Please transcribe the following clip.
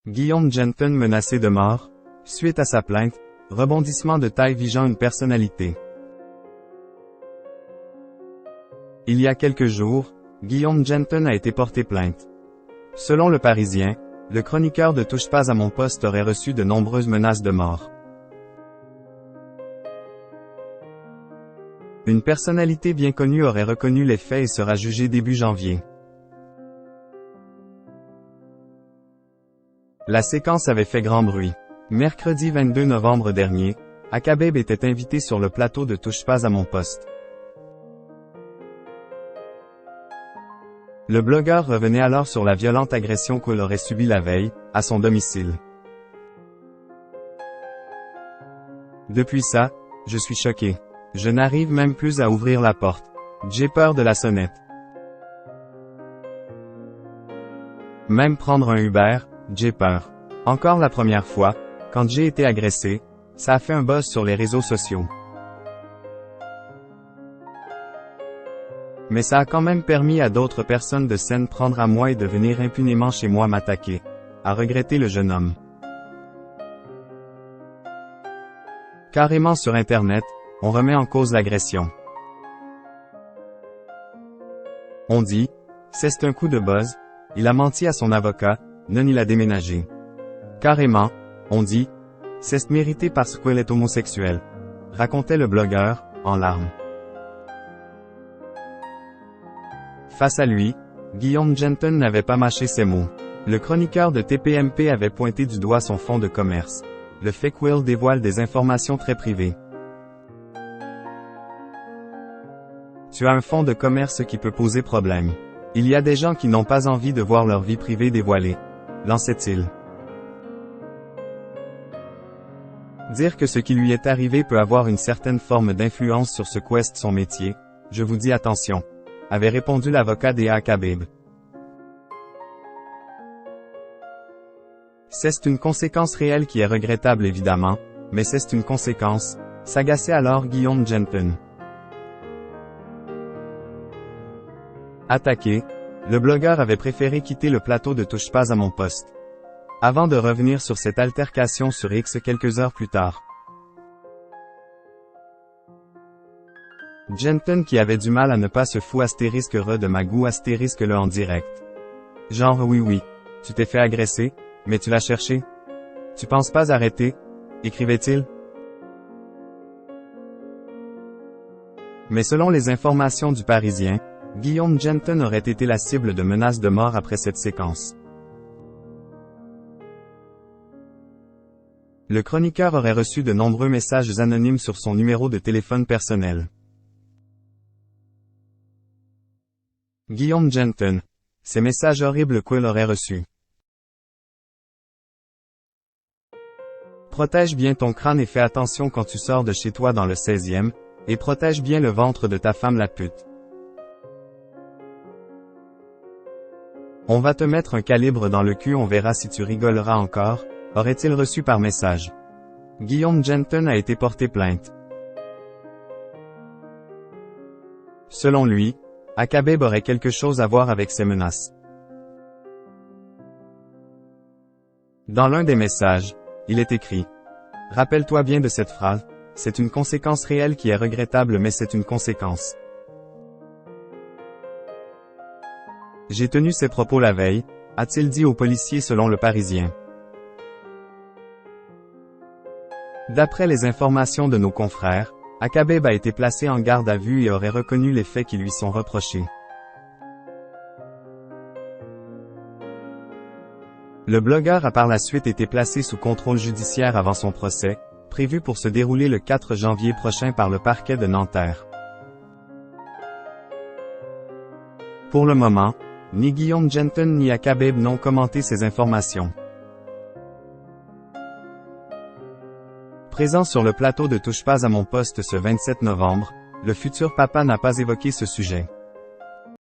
Guillaume Genton menacé de mort, suite à sa plainte, rebondissement de taille vigeant une personnalité. Il y a quelques jours, Guillaume Genton a été porté plainte. Selon Le Parisien, le chroniqueur de Touche pas à mon poste aurait reçu de nombreuses menaces de mort. Une personnalité bien connue aurait reconnu les faits et sera jugée début janvier. La séquence avait fait grand bruit. Mercredi 22 novembre dernier, Akabeb était invité sur le plateau de Touche pas à mon poste. Le blogueur revenait alors sur la violente agression qu'il aurait subie la veille, à son domicile. Depuis ça, je suis choqué. Je n'arrive même plus à ouvrir la porte. J'ai peur de la sonnette. Même prendre un Uber, j'ai peur. Encore la première fois, quand j'ai été agressé, ça a fait un buzz sur les réseaux sociaux. Mais ça a quand même permis à d'autres personnes de s'en prendre à moi et de venir impunément chez moi m'attaquer, a regretté le jeune homme. Carrément sur Internet, on remet en cause l'agression. On dit, c'est un coup de buzz, il a menti à son avocat, non il a déménagé. Carrément, on dit, c'est mérité parce qu'il est homosexuel, racontait le blogueur, en larmes. Face à lui, Guillaume Genton n'avait pas mâché ses mots. Le chroniqueur de TPMP avait pointé du doigt son fonds de commerce. Le fait qu'il dévoile des informations très privées. Tu as un fonds de commerce qui peut poser problème. Il y a des gens qui n'ont pas envie de voir leur vie privée dévoilée, lançait-il. Dire que ce qui lui est arrivé peut avoir une certaine forme d'influence sur ce qu'est son métier, je vous dis attention, avait répondu l'avocat des Akabeb. C'est une conséquence réelle qui est regrettable évidemment, mais c'est une conséquence, s'agaçait alors Guillaume Genton. Attaqué, le blogueur avait préféré quitter le plateau de Touche pas à mon poste. Avant de revenir sur cette altercation sur X quelques heures plus tard. Genton qui avait du mal à ne pas se fou astérisque re de ma goût astérisque le en direct. Genre oui, tu t'es fait agresser, mais tu l'as cherché. Tu penses pas arrêter, écrivait-il. Mais selon les informations du Parisien, Guillaume Genton aurait été la cible de menaces de mort après cette séquence. Le chroniqueur aurait reçu de nombreux messages anonymes sur son numéro de téléphone personnel. Guillaume Genton. Ces messages horribles qu'il aurait reçus. Protège bien ton crâne et fais attention quand tu sors de chez toi dans le 16e, et protège bien le ventre de ta femme la pute. On va te mettre un calibre dans le cul, on verra si tu rigoleras encore, aurait-il reçu par message. Guillaume Genton a été porté plainte. Selon lui, Akabeb aurait quelque chose à voir avec ces menaces. Dans l'un des messages, il est écrit « Rappelle-toi bien de cette phrase, c'est une conséquence réelle qui est regrettable mais c'est une conséquence. J'ai tenu ces propos la veille, a-t-il dit aux policiers selon Le Parisien. D'après les informations de nos confrères, Akabeb a été placé en garde à vue et aurait reconnu les faits qui lui sont reprochés. Le blogueur a par la suite été placé sous contrôle judiciaire avant son procès, prévu pour se dérouler le 4 janvier prochain par le parquet de Nanterre. Pour le moment, ni Guillaume Genton ni Akabeb n'ont commenté ces informations. Présent sur le plateau de Touche pas à mon poste ce 27 novembre, le futur papa n'a pas évoqué ce sujet.